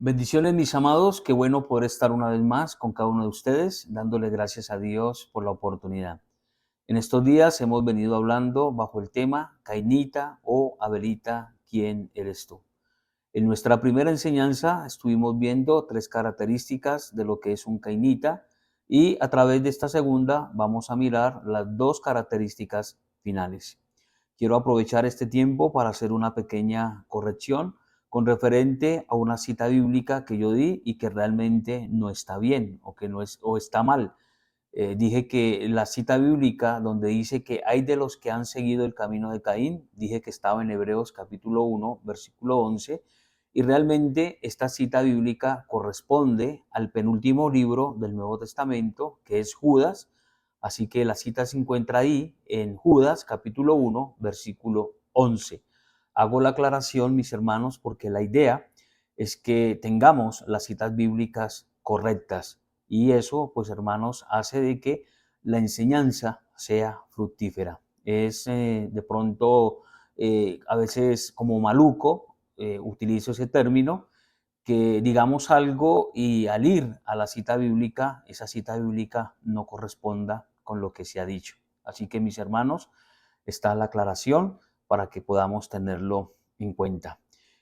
Bendiciones, mis amados. Qué bueno poder estar una vez más con cada uno de ustedes, dándole gracias a Dios por la oportunidad. En estos días hemos venido hablando bajo el tema Cainita o Abelita, ¿quién eres tú? En nuestra primera enseñanza estuvimos viendo tres características de lo que es un Cainita y a través de esta segunda vamos a mirar las dos características finales. Quiero aprovechar este tiempo para hacer una pequeña corrección con referente a una cita bíblica que yo di y que realmente no está bien o que no es o está mal. Dije que la cita bíblica donde dice que hay de los que han seguido el camino de Caín, dije que estaba en Hebreos capítulo 1, versículo 11, y realmente esta cita bíblica corresponde al penúltimo libro del Nuevo Testamento, que es Judas. Así que la cita se encuentra ahí en Judas capítulo 1, versículo 11. Hago la aclaración, mis hermanos, porque la idea es que tengamos las citas bíblicas correctas. Y eso, pues hermanos, hace de que la enseñanza sea fructífera. Es de pronto a veces como maluco, utilizo ese término, que digamos algo y al ir a la cita bíblica, esa cita bíblica no corresponda con lo que se ha dicho. Así que mis hermanos, está la aclaración para que podamos tenerlo en cuenta.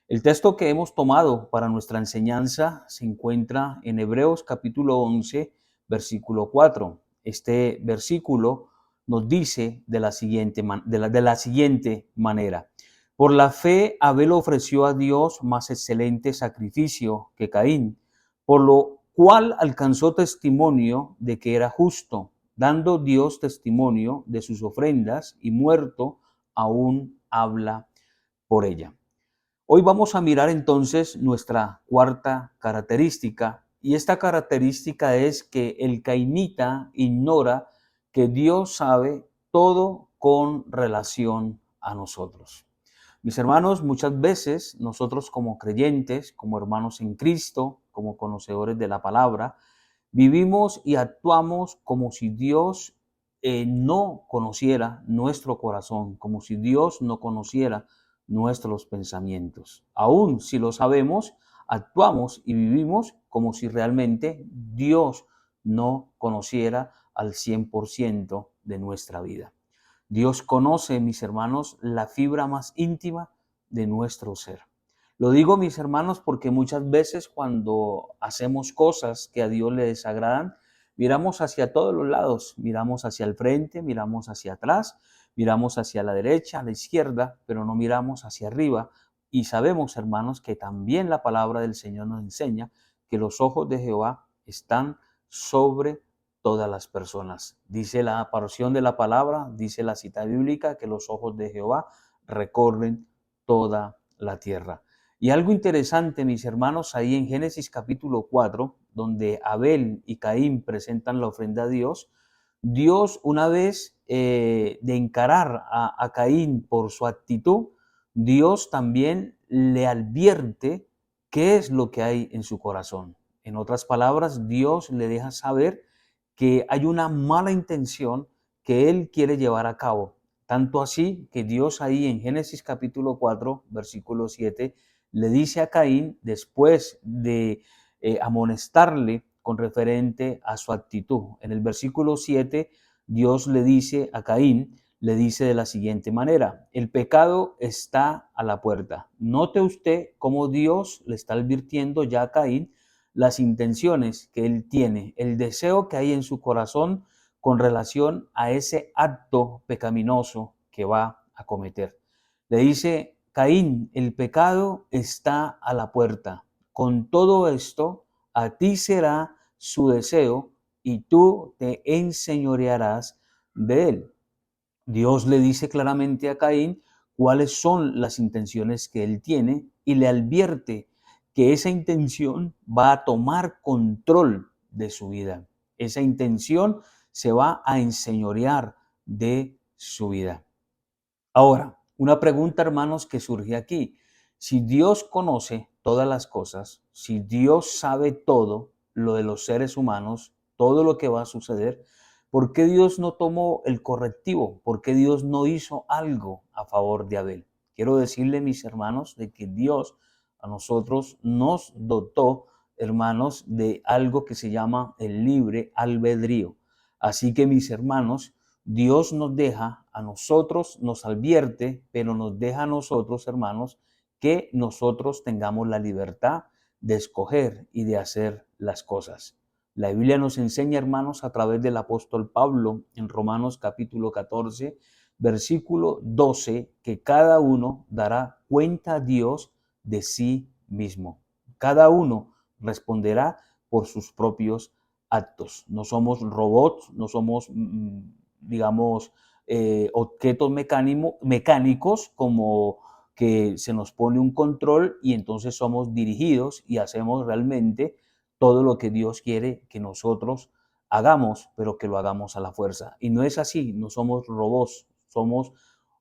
El texto que hemos tomado para nuestra enseñanza se encuentra en Hebreos capítulo 11, versículo 4. Este versículo nos dice de la siguiente manera. Por la fe, Abel ofreció a Dios más excelente sacrificio que Caín, por lo cual alcanzó testimonio de que era justo, dando Dios testimonio de sus ofrendas, y muerto aún habla por ella. Hoy vamos a mirar entonces nuestra cuarta característica, y esta característica es que el cainita ignora que Dios sabe todo con relación a nosotros. Mis hermanos, muchas veces nosotros como creyentes, como hermanos en Cristo, como conocedores de la palabra, vivimos y actuamos como si Dios no conociera nuestro corazón, como si Dios no conociera nuestros pensamientos. Aún si lo sabemos, actuamos y vivimos como si realmente Dios no conociera al 100% de nuestra vida. Dios conoce, mis hermanos, la fibra más íntima de nuestro ser. Lo digo, mis hermanos, porque muchas veces cuando hacemos cosas que a Dios le desagradan, miramos hacia todos los lados, miramos hacia el frente, miramos hacia atrás, miramos hacia la derecha, a la izquierda, pero no miramos hacia arriba. Y sabemos, hermanos, que también la palabra del Señor nos enseña que los ojos de Jehová están sobre todas las personas. Dice la porción de la palabra, dice la cita bíblica, que los ojos de Jehová recorren toda la tierra. Y algo interesante, mis hermanos, ahí en Génesis capítulo 4, donde Abel y Caín presentan la ofrenda a Dios, Dios una vez de encarar a Caín por su actitud, Dios también le advierte qué es lo que hay en su corazón. En otras palabras, Dios le deja saber que hay una mala intención que él quiere llevar a cabo. Tanto así que Dios ahí en Génesis capítulo 4, versículo 7, le dice a Caín, después de amonestarle con referente a su actitud. En el versículo 7, Dios le dice a Caín, le dice de la siguiente manera: el pecado está a la puerta. Note usted cómo Dios le está advirtiendo ya a Caín las intenciones que él tiene, el deseo que hay en su corazón con relación a ese acto pecaminoso que va a cometer. Le dice: Caín, el pecado está a la puerta. Con todo esto, a ti será su deseo y tú te enseñorearás de él. Dios le dice claramente a Caín cuáles son las intenciones que él tiene y le advierte que esa intención va a tomar control de su vida. Esa intención se va a enseñorear de su vida. Ahora, una pregunta, hermanos, que surge aquí. Si Dios conoce todas las cosas, si Dios sabe todo lo de los seres humanos, todo lo que va a suceder, ¿por qué Dios no tomó el correctivo? ¿Por qué Dios no hizo algo a favor de Abel? Quiero decirle, mis hermanos, de que Dios a nosotros nos dotó, hermanos, de algo que se llama el libre albedrío. Así que, mis hermanos, Dios nos deja a nosotros, nos advierte, pero nos deja a nosotros, hermanos, que nosotros tengamos la libertad de escoger y de hacer las cosas. La Biblia nos enseña, hermanos, a través del apóstol Pablo en Romanos capítulo 14, versículo 12, que cada uno dará cuenta a Dios de sí mismo. Cada uno responderá por sus propios actos. No somos robots, no somos, digamos, objetos mecánicos como que se nos pone un control y entonces somos dirigidos y hacemos realmente todo lo que Dios quiere que nosotros hagamos, pero que lo hagamos a la fuerza. Y no es así, no somos robots, somos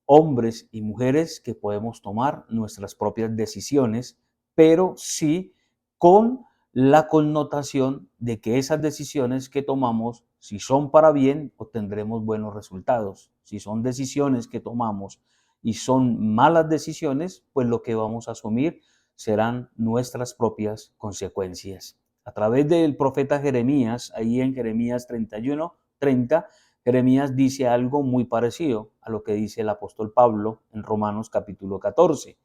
hombres y mujeres que podemos tomar nuestras propias decisiones, pero sí con la connotación de que esas decisiones que tomamos, si son para bien, obtendremos buenos resultados. Si son decisiones que tomamos y son malas decisiones, pues lo que vamos a asumir serán nuestras propias consecuencias. A través del profeta Jeremías, ahí en Jeremías 31:30, Jeremías dice algo muy parecido a lo que dice el apóstol Pablo en Romanos capítulo 14.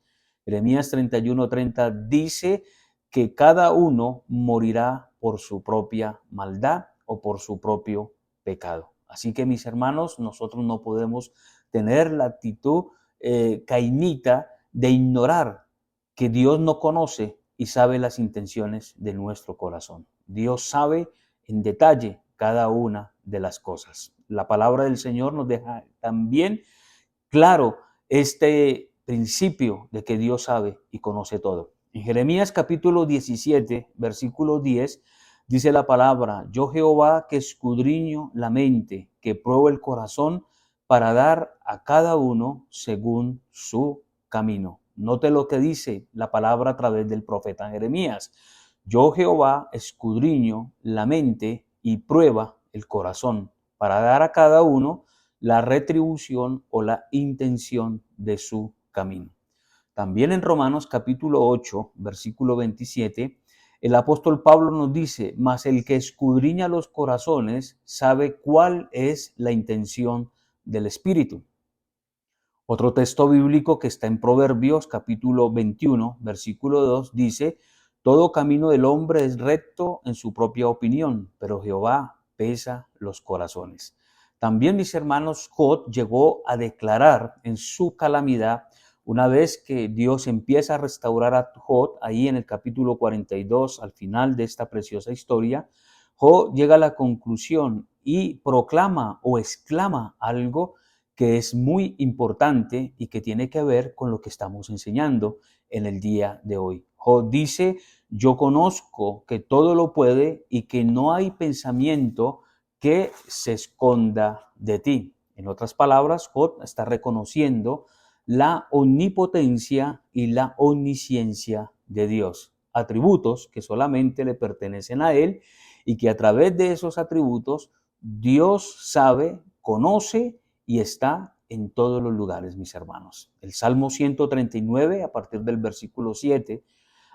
Jeremías 31:30 dice que cada uno morirá por su propia maldad o por su propio pecado. Así que, mis hermanos, nosotros no podemos tener la actitud cainita de ignorar que Dios no conoce y sabe las intenciones de nuestro corazón. Dios sabe en detalle cada una de las cosas. La palabra del Señor nos deja también claro este principio de que Dios sabe y conoce todo. En Jeremías capítulo 17, versículo 10, dice la palabra: yo Jehová que escudriño la mente, que pruebo el corazón, para dar a cada uno según su camino. Note lo que dice la palabra a través del profeta Jeremías. Yo Jehová escudriño la mente y prueba el corazón, para dar a cada uno la retribución o la intención de su camino. También en Romanos capítulo 8, versículo 27, el apóstol Pablo nos dice: mas el que escudriña los corazones sabe cuál es la intención del Espíritu. Otro texto bíblico que está en Proverbios capítulo 21, versículo 2 dice: todo camino del hombre es recto en su propia opinión, pero Jehová pesa los corazones. También, mis hermanos, Job llegó a declarar en su calamidad, una vez que Dios empieza a restaurar a Job, ahí en el capítulo 42, al final de esta preciosa historia, Job llega a la conclusión y proclama o exclama algo que es muy importante y que tiene que ver con lo que estamos enseñando en el día de hoy. Job dice: yo conozco que todo lo puede y que no hay pensamiento que se esconda de ti. En otras palabras, Job está reconociendo la omnipotencia y la omnisciencia de Dios, atributos que solamente le pertenecen a Él y que a través de esos atributos Dios sabe, conoce y está en todos los lugares, mis hermanos. El Salmo 139, a partir del versículo 7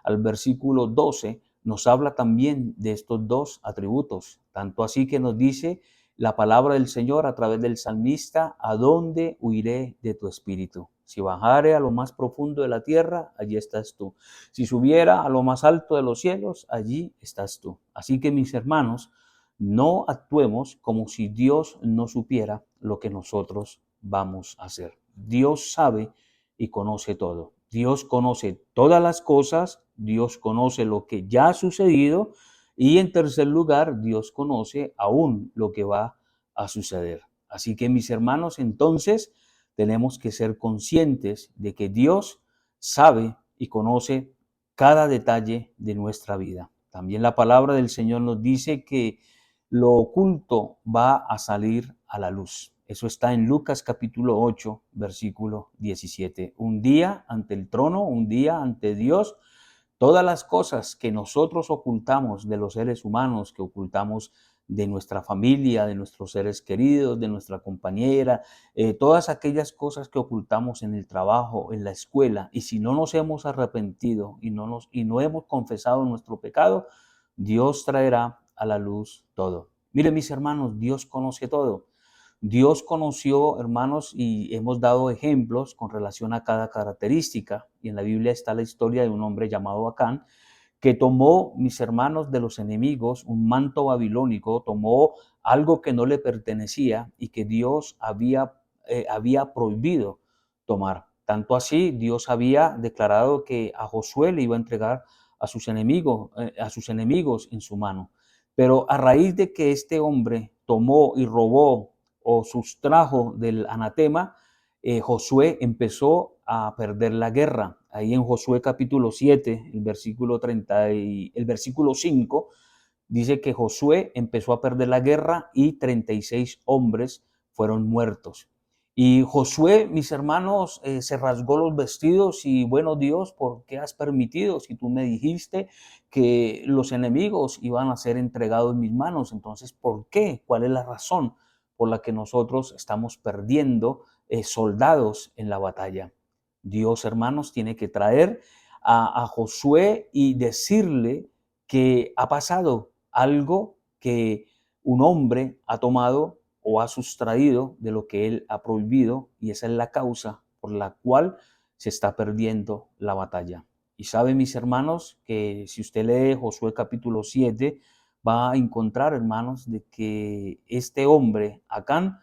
al versículo 12, nos habla también de estos dos atributos, tanto así que nos dice la palabra del Señor a través del salmista: ¿a dónde huiré de tu espíritu? Si bajare a lo más profundo de la tierra, allí estás tú. Si subiera a lo más alto de los cielos, allí estás tú. Así que, mis hermanos, no actuemos como si Dios no supiera lo que nosotros vamos a hacer. Dios sabe y conoce todo. Dios conoce todas las cosas, Dios conoce lo que ya ha sucedido y, en tercer lugar, Dios conoce aún lo que va a suceder. Así que, mis hermanos, entonces tenemos que ser conscientes de que Dios sabe y conoce cada detalle de nuestra vida. También la palabra del Señor nos dice que lo oculto va a salir a la luz. Eso está en Lucas capítulo 8, versículo 17. Un día ante el trono, un día ante Dios, todas las cosas que nosotros ocultamos de los seres humanos, que ocultamos de nuestra familia, de nuestros seres queridos, de nuestra compañera, todas aquellas cosas que ocultamos en el trabajo, en la escuela, y si no nos hemos arrepentido y no hemos confesado nuestro pecado, Dios traerá a la luz todo. Miren, mis hermanos, Dios conoce todo. Dios conoció, hermanos, y hemos dado ejemplos con relación a cada característica. Y en la Biblia está la historia de un hombre llamado Acán, que tomó, mis hermanos, de los enemigos un manto babilónico, tomó algo que no le pertenecía y que Dios había prohibido tomar. Tanto así, Dios había declarado que a Josué le iba a entregar a sus enemigos en su mano. Pero a raíz de que este hombre tomó y robó o sustrajo del anatema, Josué empezó a perder la guerra. Ahí en Josué capítulo 7, el versículo 5, dice que Josué empezó a perder la guerra y 36 hombres fueron muertos. Y Josué, mis hermanos, se rasgó los vestidos y bueno, Dios, ¿por qué has permitido? Si tú me dijiste que los enemigos iban a ser entregados en mis manos, entonces, ¿por qué? ¿Cuál es la razón por la que nosotros estamos perdiendo soldados en la batalla? Dios, hermanos, tiene que traer a Josué y decirle que ha pasado algo que un hombre ha tomado o ha sustraído de lo que él ha prohibido, y esa es la causa por la cual se está perdiendo la batalla. Y saben, mis hermanos, que si usted lee Josué capítulo 7, va a encontrar, hermanos, de que este hombre, Acán,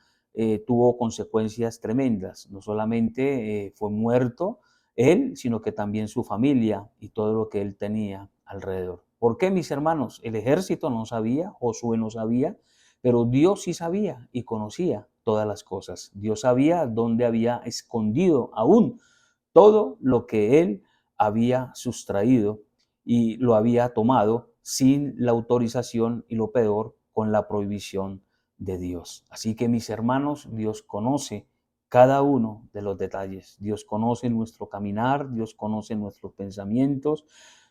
tuvo consecuencias tremendas. No solamente fue muerto él, sino que también su familia y todo lo que él tenía alrededor. ¿Por qué, mis hermanos? El ejército no sabía, Josué no sabía, pero Dios sí sabía y conocía todas las cosas. Dios sabía dónde había escondido aún todo lo que él había sustraído y lo había tomado sin la autorización y lo peor, con la prohibición de Dios. Así que, mis hermanos, Dios conoce cada uno de los detalles. Dios conoce nuestro caminar, Dios conoce nuestros pensamientos,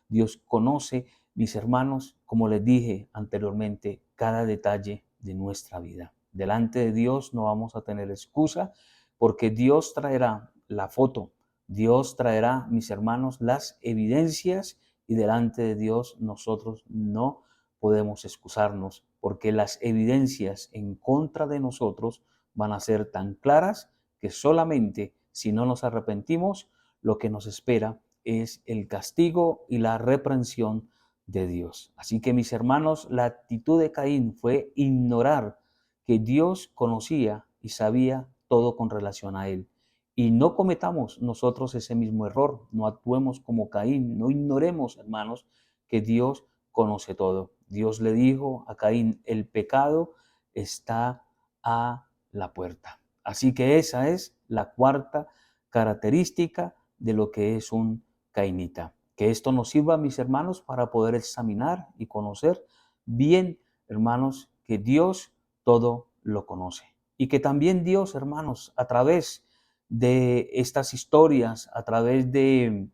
Dios conoce, mis hermanos, como les dije anteriormente, cada detalle de nuestra vida. Delante de Dios no vamos a tener excusa, porque Dios traerá la foto, Dios traerá, mis hermanos, las evidencias, y delante de Dios nosotros no podemos excusarnos, porque las evidencias en contra de nosotros van a ser tan claras que solamente si no nos arrepentimos, lo que nos espera es el castigo y la reprensión de Dios. Así que, mis hermanos, la actitud de Caín fue ignorar que Dios conocía y sabía todo con relación a él. Y no cometamos nosotros ese mismo error, no actuemos como Caín, no ignoremos, hermanos, que Dios conoce todo. Dios le dijo a Caín, el pecado está a la puerta. Así que esa es la cuarta característica de lo que es un cainita. Que esto nos sirva, mis hermanos, para poder examinar y conocer bien, hermanos, que Dios todo lo conoce. Y que también Dios, hermanos, a través de estas historias, a través de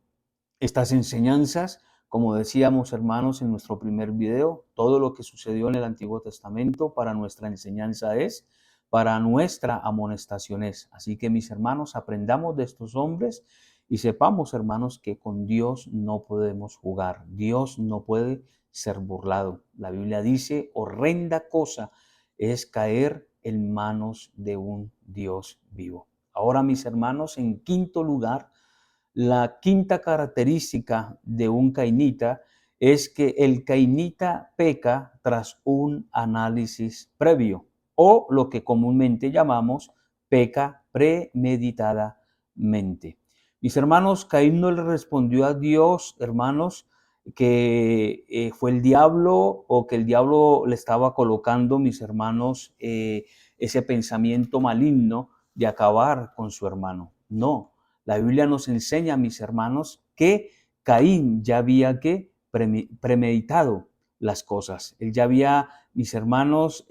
estas enseñanzas, como decíamos, hermanos, en nuestro primer video, todo lo que sucedió en el Antiguo Testamento para nuestra enseñanza es, para nuestra amonestación es. Así que, mis hermanos, aprendamos de estos hombres y sepamos, hermanos, que con Dios no podemos jugar. Dios no puede ser burlado. La Biblia dice, horrenda cosa es caer en manos de un Dios vivo. Ahora, mis hermanos, en quinto lugar, la quinta característica de un cainita es que el cainita peca tras un análisis previo, o lo que comúnmente llamamos peca premeditadamente. Mis hermanos, Caín no le respondió a Dios, hermanos, que fue el diablo, o que el diablo le estaba colocando, mis hermanos, ese pensamiento maligno de acabar con su hermano. No, la Biblia nos enseña, mis hermanos, que Caín ya había premeditado las cosas. Él ya había, mis hermanos,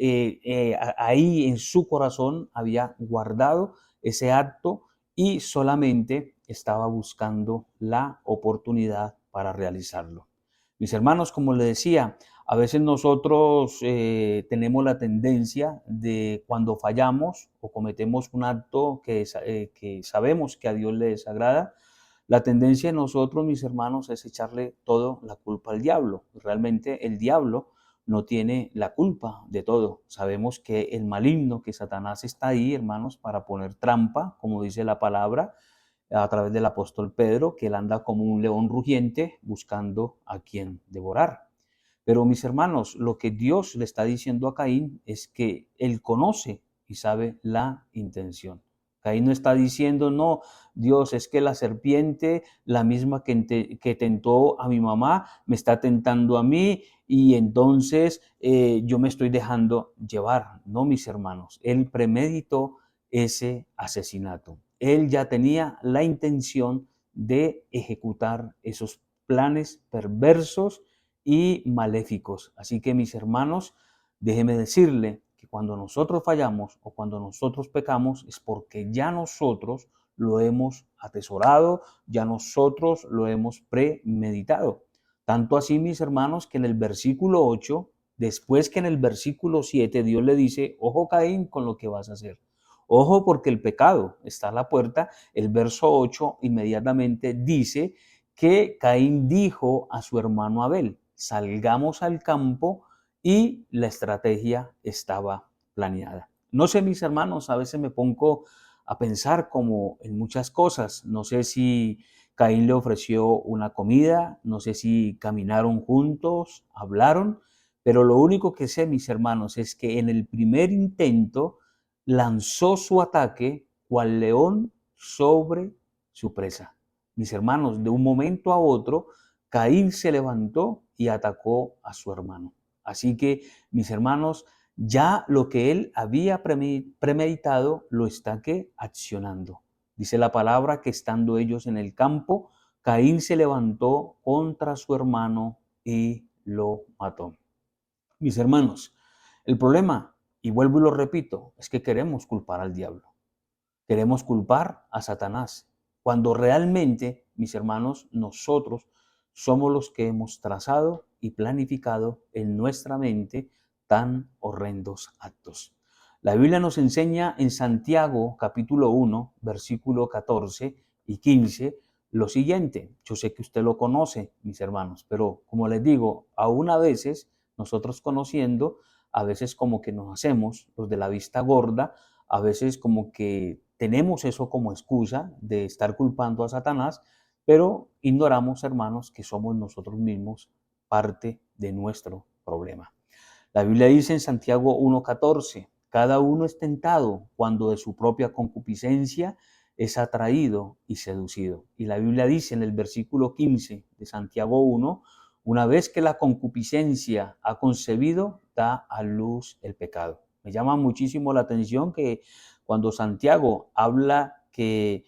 ahí en su corazón había guardado ese acto y solamente estaba buscando la oportunidad para realizarlo. Mis hermanos, como les decía, a veces nosotros tenemos la tendencia de cuando fallamos o cometemos un acto que sabemos que a Dios le desagrada, la tendencia de nosotros, mis hermanos, es echarle toda la culpa al diablo. Realmente el diablo no tiene la culpa de todo. Sabemos que el maligno, que Satanás está ahí, hermanos, para poner trampa, como dice la palabra, a través del apóstol Pedro, que él anda como un león rugiente buscando a quien devorar. Pero mis hermanos, lo que Dios le está diciendo a Caín es que él conoce y sabe la intención. Caín no está diciendo, no, Dios, es que la serpiente, la misma que tentó a mi mamá, me está tentando a mí y entonces yo me estoy dejando llevar. No, mis hermanos, él premeditó ese asesinato. Él ya tenía la intención de ejecutar esos planes perversos y maléficos. Así que mis hermanos, déjeme decirle que cuando nosotros fallamos o cuando nosotros pecamos es porque ya nosotros lo hemos atesorado, ya nosotros lo hemos premeditado. Tanto así, mis hermanos, que en el versículo 8, después que en el versículo 7 Dios le dice, ojo Caín con lo que vas a hacer. Ojo porque el pecado está a la puerta. El verso 8 inmediatamente dice que Caín dijo a su hermano Abel, salgamos al campo, y la estrategia estaba planeada. No sé, mis hermanos, a veces me pongo a pensar como en muchas cosas. No sé si Caín le ofreció una comida, no sé si caminaron juntos, hablaron, pero lo único que sé, mis hermanos, es que en el primer intento lanzó su ataque cual león sobre su presa. Mis hermanos, de un momento a otro, Caín se levantó y atacó a su hermano. Así que, mis hermanos, ya lo que él había premeditado lo está accionando. Dice la palabra que estando ellos en el campo, Caín se levantó contra su hermano y lo mató. Mis hermanos, el problema, y vuelvo y lo repito, es que queremos culpar al diablo. Queremos culpar a Satanás, cuando realmente, mis hermanos, nosotros somos los que hemos trazado y planificado en nuestra mente tan horrendos actos. La Biblia nos enseña en Santiago capítulo 1, versículo 14 y 15 lo siguiente. Yo sé que usted lo conoce, mis hermanos, pero como les digo, aún a veces nosotros conociendo, a veces como que nos hacemos los de la vista gorda, a veces como que tenemos eso como excusa de estar culpando a Satanás, pero ignoramos, hermanos, que somos nosotros mismos parte de nuestro problema. La Biblia dice en Santiago 1:14, cada uno es tentado cuando de su propia concupiscencia es atraído y seducido. Y la Biblia dice en el versículo 15 de Santiago 1, una vez que la concupiscencia ha concebido, da a luz el pecado. Me llama muchísimo la atención que cuando Santiago habla que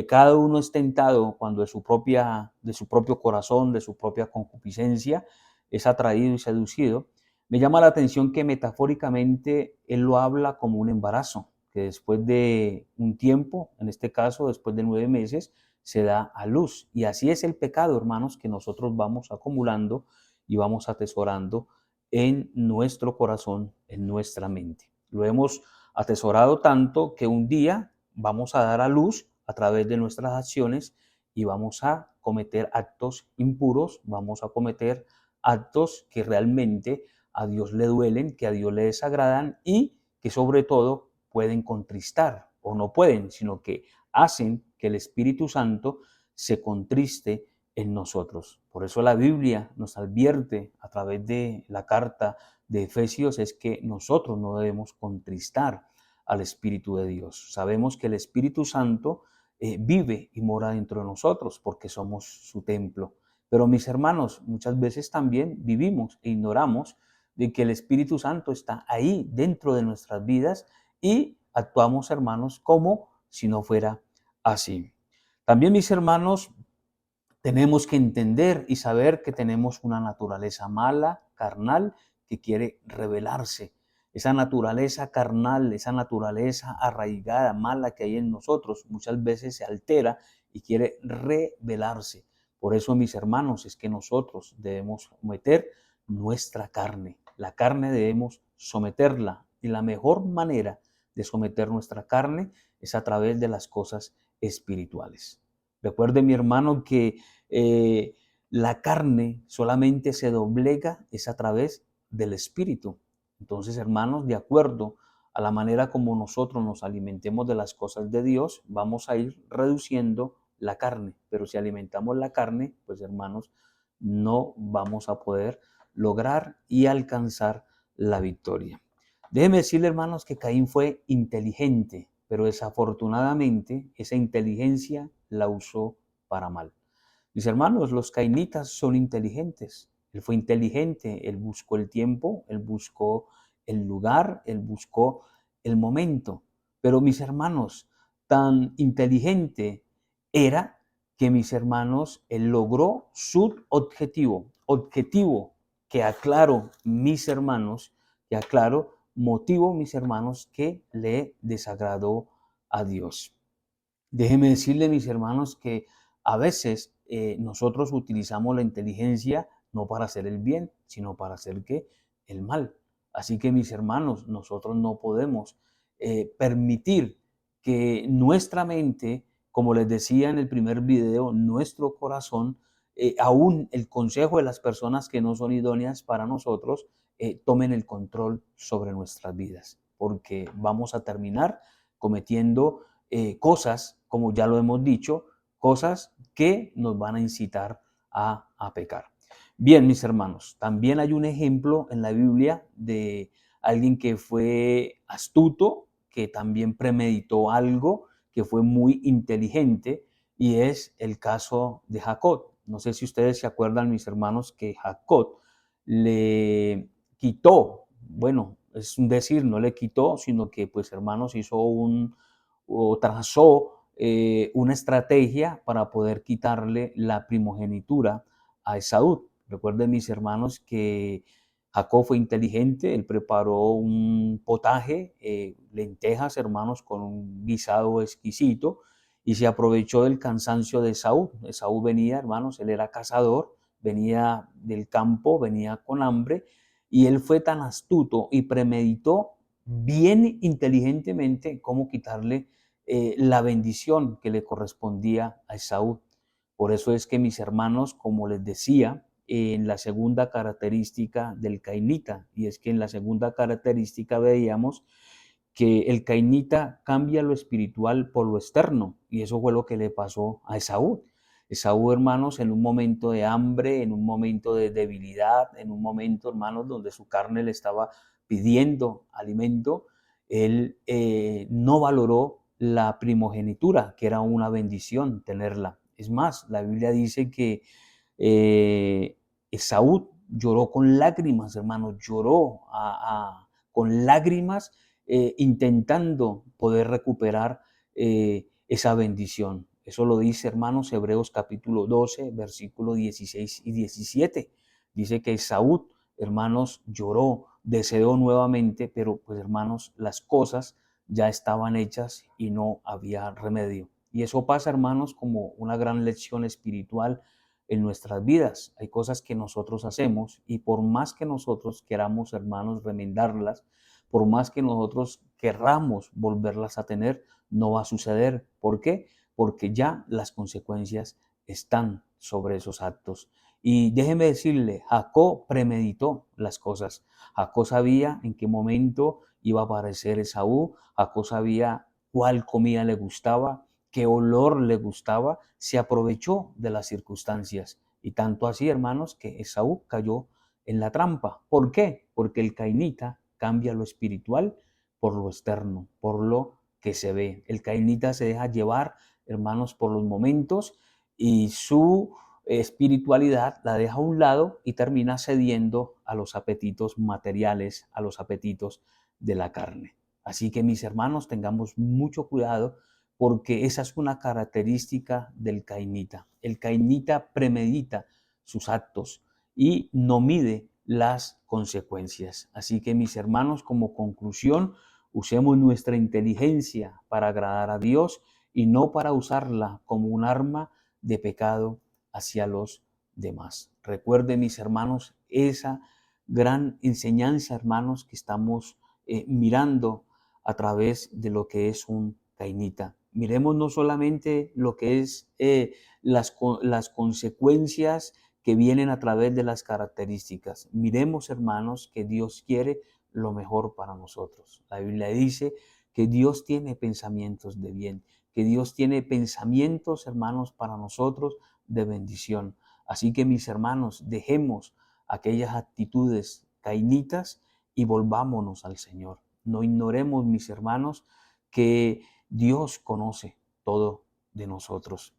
cada uno es tentado cuando de su propio corazón, de su propia concupiscencia, es atraído y seducido, me llama la atención que metafóricamente él lo habla como un embarazo, que después de un tiempo, en este caso después de 9 meses, se da a luz. Y así es el pecado, hermanos, que nosotros vamos acumulando y vamos atesorando en nuestro corazón, en nuestra mente. Lo hemos atesorado tanto que un día vamos a dar a luz a través de nuestras acciones y vamos a cometer actos impuros, vamos a cometer actos que realmente a Dios le duelen, que a Dios le desagradan y que sobre todo pueden contristar, o no pueden, sino que hacen que el Espíritu Santo se contriste en nosotros. Por eso la Biblia nos advierte a través de la carta de Efesios es que nosotros no debemos contristar al Espíritu de Dios. Sabemos que el Espíritu Santo vive y mora dentro de nosotros porque somos su templo. Pero mis hermanos, muchas veces también vivimos e ignoramos de que el Espíritu Santo está ahí dentro de nuestras vidas y actuamos, hermanos, como si no fuera así. También, mis hermanos, tenemos que entender y saber que tenemos una naturaleza mala, carnal, que quiere rebelarse. Esa naturaleza carnal, esa naturaleza arraigada, mala que hay en nosotros, muchas veces se altera y quiere rebelarse. Por eso, mis hermanos, es que nosotros debemos someter nuestra carne. La carne debemos someterla. Y la mejor manera de someter nuestra carne es a través de las cosas espirituales. Recuerde, mi hermano, que la carne solamente se doblega es a través del espíritu. Entonces, hermanos, de acuerdo a la manera como nosotros nos alimentemos de las cosas de Dios, vamos a ir reduciendo la carne. Pero si alimentamos la carne, pues hermanos, no vamos a poder lograr y alcanzar la victoria. Déjeme decirle, hermanos, que Caín fue inteligente, pero desafortunadamente esa inteligencia la usó para mal. Mis hermanos, los cainitas son inteligentes. Él fue inteligente, él buscó el tiempo, él buscó el lugar, él buscó el momento. Pero mis hermanos, tan inteligente era que mis hermanos, él logró su objetivo que aclaro mis hermanos, que aclaro, motivo mis hermanos que le desagradó a Dios. Déjeme decirle, mis hermanos, que a veces nosotros utilizamos la inteligencia no para hacer el bien, sino para hacer ¿qué? El mal. Así que, mis hermanos, nosotros no podemos permitir que nuestra mente, como les decía en el primer video, nuestro corazón, aún el consejo de las personas que no son idóneas para nosotros, tomen el control sobre nuestras vidas, porque vamos a terminar cometiendo cosas, como ya lo hemos dicho, cosas que nos van a incitar a pecar. Bien, mis hermanos, también hay un ejemplo en la Biblia de alguien que fue astuto, que también premeditó algo, que fue muy inteligente, y es el caso de Jacob. No sé si ustedes se acuerdan, mis hermanos, que Jacob le quitó, bueno, es un decir, no le quitó, sino que, pues, hermanos, hizo o trazó una estrategia para poder quitarle la primogenitura a Esaú. Recuerden, mis hermanos, que Jacob fue inteligente, él preparó un potaje, lentejas, hermanos, con un guisado exquisito, y se aprovechó del cansancio de Esaú. Esaú venía, hermanos, él era cazador, venía del campo, venía con hambre, y él fue tan astuto y premeditó bien inteligentemente cómo quitarle la bendición que le correspondía a Esaú. Por eso es que, mis hermanos, como les decía, en la segunda característica del cainita, y es que en la segunda característica veíamos que el cainita cambia lo espiritual por lo externo, y eso fue lo que le pasó a Esaú. Esaú, hermanos, en un momento de hambre, en un momento de debilidad, en un momento, hermanos, donde su carne le estaba pidiendo alimento, él no valoró la primogenitura, que era una bendición tenerla. Es más, la Biblia dice que Esaú lloró con lágrimas, hermanos, lloró con lágrimas intentando poder recuperar esa bendición. Eso lo dice, hermanos, Hebreos capítulo 12, versículos 16 y 17. Dice que Esaú, hermanos, lloró, deseó nuevamente, pero pues, hermanos, las cosas ya estaban hechas y no había remedio. Y eso pasa, hermanos, como una gran lección espiritual en nuestras vidas. Hay cosas que nosotros hacemos y por más que nosotros queramos, hermanos, remendarlas, por más que nosotros querramos volverlas a tener, no va a suceder. ¿Por qué? Porque ya las consecuencias están sobre esos actos. Y déjeme decirle, Jacob premeditó las cosas. Jacob sabía en qué momento iba a aparecer Esaú. Jacob sabía cuál comida le gustaba, qué olor le gustaba. Se aprovechó de las circunstancias. Y tanto así, hermanos, que Esaú cayó en la trampa. ¿Por qué? Porque el cainita cambia lo espiritual por lo externo, por lo que se ve. El cainita se deja llevar, hermanos, por los momentos y su espiritualidad la deja a un lado y termina cediendo a los apetitos materiales, a los apetitos de la carne. Así que, mis hermanos, tengamos mucho cuidado porque esa es una característica del cainita. El cainita premedita sus actos y no mide las consecuencias. Así que, mis hermanos, como conclusión, usemos nuestra inteligencia para agradar a Dios y no para usarla como un arma de pecado hacia los demás. Recuerden, mis hermanos, esa gran enseñanza, hermanos, que estamos mirando a través de lo que es un cainita. Miremos no solamente lo que es las consecuencias que vienen a través de las características. Miremos, hermanos, que Dios quiere lo mejor para nosotros. La Biblia dice que Dios tiene pensamientos de bien, que Dios tiene pensamientos, hermanos, para nosotros de bendición. Así que, mis hermanos, dejemos aquellas actitudes cainitas y volvámonos al Señor. No ignoremos, mis hermanos, que Dios conoce todo de nosotros,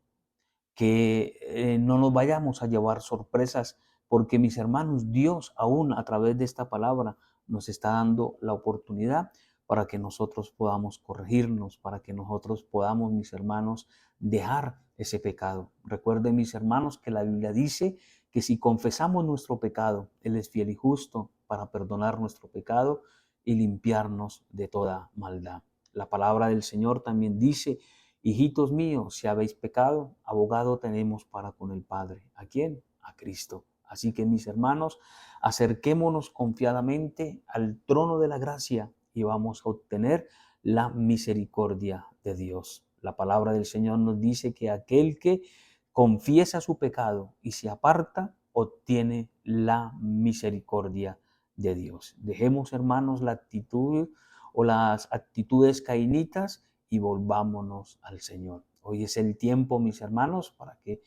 que no nos vayamos a llevar sorpresas, porque, mis hermanos, Dios aún a través de esta palabra nos está dando la oportunidad para que nosotros podamos corregirnos, para que nosotros podamos, mis hermanos, dejar ese pecado. Recuerden, mis hermanos, que la Biblia dice que si confesamos nuestro pecado, Él es fiel y justo para perdonar nuestro pecado y limpiarnos de toda maldad. La palabra del Señor también dice: hijitos míos, si habéis pecado, abogado tenemos para con el Padre. ¿A quién? A Cristo. Así que, mis hermanos, acerquémonos confiadamente al trono de la gracia y vamos a obtener la misericordia de Dios. La palabra del Señor nos dice que aquel que confiesa su pecado y se aparta, obtiene la misericordia de Dios. Dejemos, hermanos, la actitud o las actitudes cainitas y volvámonos al Señor. Hoy es el tiempo, mis hermanos, para que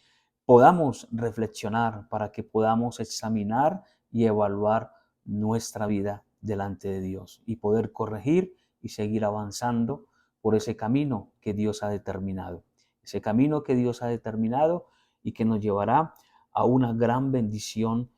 podamos reflexionar, para que podamos examinar y evaluar nuestra vida delante de Dios y poder corregir y seguir avanzando por ese camino que Dios ha determinado. Ese camino que Dios ha determinado y que nos llevará a una gran bendición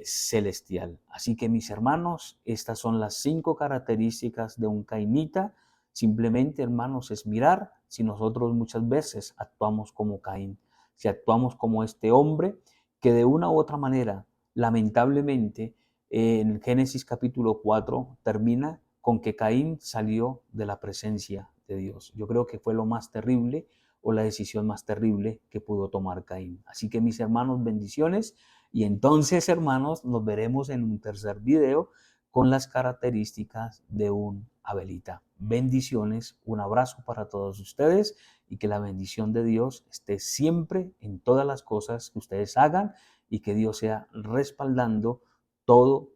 celestial. Así que, mis hermanos, estas son las 5 características de un cainita. Simplemente, hermanos, es mirar si nosotros muchas veces actuamos como Caín, si actuamos como este hombre que de una u otra manera, lamentablemente, en Génesis capítulo 4 termina con que Caín salió de la presencia de Dios. Yo creo que fue lo más terrible o la decisión más terrible que pudo tomar Caín. Así que, mis hermanos, bendiciones. Y entonces, hermanos, nos veremos en un tercer video con las características de un Abelita. Bendiciones, un abrazo para todos ustedes y que la bendición de Dios esté siempre en todas las cosas que ustedes hagan y que Dios sea respaldando todo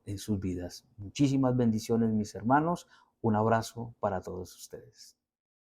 en sus vidas. Muchísimas bendiciones, mis hermanos. Un abrazo para todos ustedes.